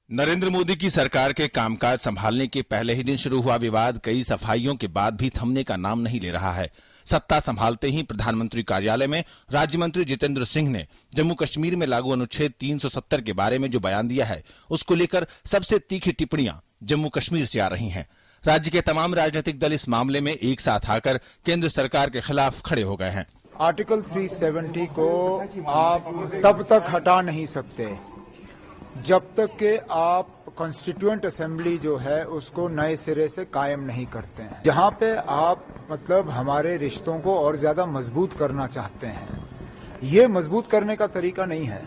नरेंद्र मोदी की सरकार के कामकाज संभालने के पहले ही दिन शुरू हुआ विवाद कई सफाइयों के बाद भी थमने का नाम नहीं ले रहा है। सत्ता संभालते ही प्रधानमंत्री कार्यालय में राज्य मंत्री जितेंद्र सिंह ने जम्मू कश्मीर में लागू अनुच्छेद 370 के बारे में जो बयान दिया है, उसको लेकर सबसे तीखी टिप्पणियां जम्मू कश्मीर से आ रही हैं। राज्य के तमाम राजनीतिक दल इस मामले में एक साथ आकर केंद्र सरकार के खिलाफ खड़े हो गए हैं। आर्टिकल 370 को आप तब तक हटा नहीं सकते जब तक कि आप कॉन्स्टिट्यूएंट असेंबली जो है उसको नए सिरे से कायम नहीं करते हैं। जहां पे आप मतलब हमारे रिश्तों को और ज्यादा मजबूत करना चाहते हैं, ये मजबूत करने का तरीका नहीं है,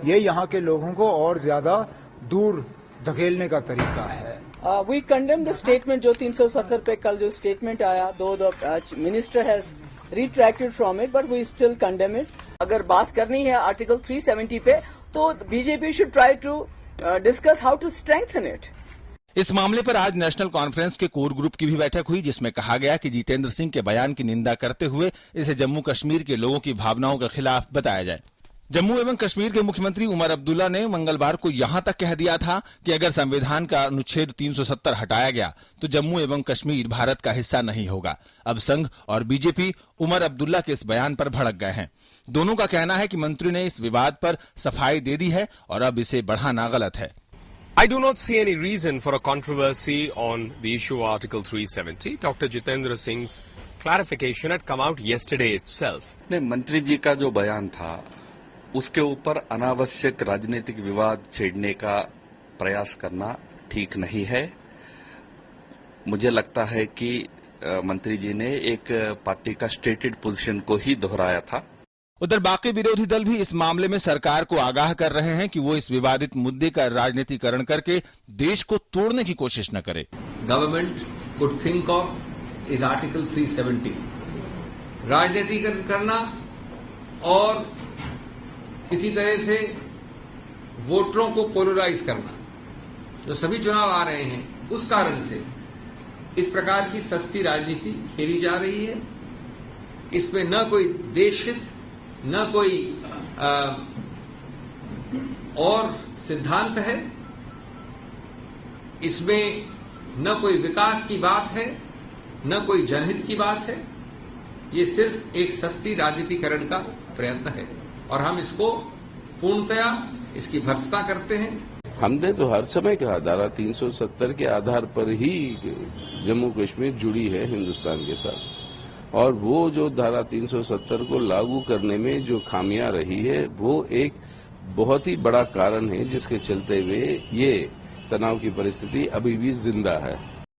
ये यहाँ के लोगों को और ज्यादा दूर धकेलने का तरीका है। वी कंडेम द स्टेटमेंट जो 370 पे कल जो स्टेटमेंट आया, though minister has retracted from it, but we still condemn it. अगर बात करनी है आर्टिकल 370 पे, तो BJP should try to discuss how to strengthen it. इस मामले पर आज नेशनल कॉन्फ्रेंस के कोर ग्रुप की भी बैठक हुई, जिसमें कहा गया कि जितेंद्र सिंह के बयान की निंदा करते हुए इसे जम्मू कश्मीर के लोगों की भावनाओं के खिलाफ बताया जाए। जम्मू एवं कश्मीर के मुख्यमंत्री उमर अब्दुल्ला ने मंगलवार को यहां तक कह दिया था कि अगर संविधान का अनुच्छेद 370 हटाया गया तो जम्मू एवं कश्मीर भारत का हिस्सा नहीं होगा। अब संघ और बीजेपी उमर अब्दुल्ला के इस बयान पर भड़क गए हैं। दोनों का कहना है कि मंत्री ने इस विवाद पर सफाई दे दी है और अब इसे बढ़ाना गलत है। I do not see any reason for a controversy on the issue of Article 370. Dr. Jitendra Singh's clarification had come out yesterday itself. नहीं, मंत्री जी का जो बयान था उसके ऊपर अनावश्यक राजनीतिक विवाद छेड़ने का प्रयास करना ठीक नहीं है। मुझे लगता है कि मंत्री जी ने एक पार्टी का स्टेटेड पोजीशन को ही दोहराया था। उधर बाकी विरोधी दल भी इस मामले में सरकार को आगाह कर रहे हैं कि वो इस विवादित मुद्दे का राजनीतिकरण करके देश को तोड़ने की कोशिश न करे। गवर्नमेंट कुड थिंक ऑफ इस आर्टिकल 370 राजनीतिकरण करना और किसी तरह से वोटरों को पोलराइज करना। जो सभी चुनाव आ रहे हैं उस कारण से इस प्रकार की सस्ती राजनीति खेली जा रही है। इसमें न कोई देश हित, न कोई और सिद्धांत है, इसमें न कोई विकास की बात है, न कोई जनहित की बात है। ये सिर्फ एक सस्ती राजनीतिकरण का प्रयत्न है और हम इसको पूर्णतया इसकी भर्त्सना करते हैं। हमने तो हर समय कहा धारा 370 के आधार पर ही जम्मू कश्मीर जुड़ी है हिंदुस्तान के साथ, और वो जो धारा 370 को लागू करने में जो खामियां रही है वो एक बहुत ही बड़ा कारण है जिसके चलते हुए ये तनाव की परिस्थिति अभी भी जिंदा है।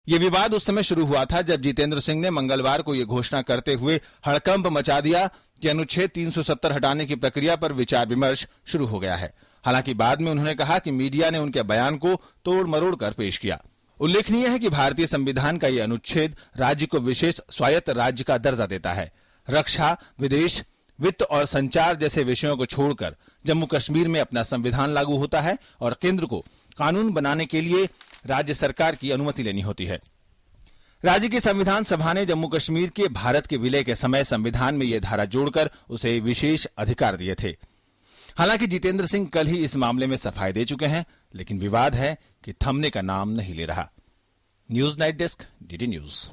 ये विवाद उस समय शुरू हुआ था जब जितेंद्र सिंह ने मंगलवार को ये घोषणा करते हुए हड़कंप मचा दिया कि अनुच्छेद 370 हटाने की प्रक्रिया पर विचार विमर्श शुरू हो गया है। हालांकि बाद में उन्होंने कहा कि मीडिया ने उनके बयान को तोड़ मरोड़ कर पेश किया। उल्लेखनीय है कि भारतीय संविधान का यह अनुच्छेद राज्य को विशेष स्वायत्त राज्य का दर्जा देता है। रक्षा, विदेश, वित्त और संचार जैसे विषयों को छोड़कर जम्मू कश्मीर में अपना संविधान लागू होता है और केंद्र को कानून बनाने के लिए राज्य सरकार की अनुमति लेनी होती है। राज्य की संविधान सभा ने जम्मू कश्मीर के भारत के विलय के समय संविधान में यह धारा जोड़कर उसे विशेष अधिकार दिए थे। हालांकि जितेंद्र सिंह कल ही इस मामले में सफाई दे चुके हैं, लेकिन विवाद है कि थमने का नाम नहीं ले रहा। News night desk, DD news.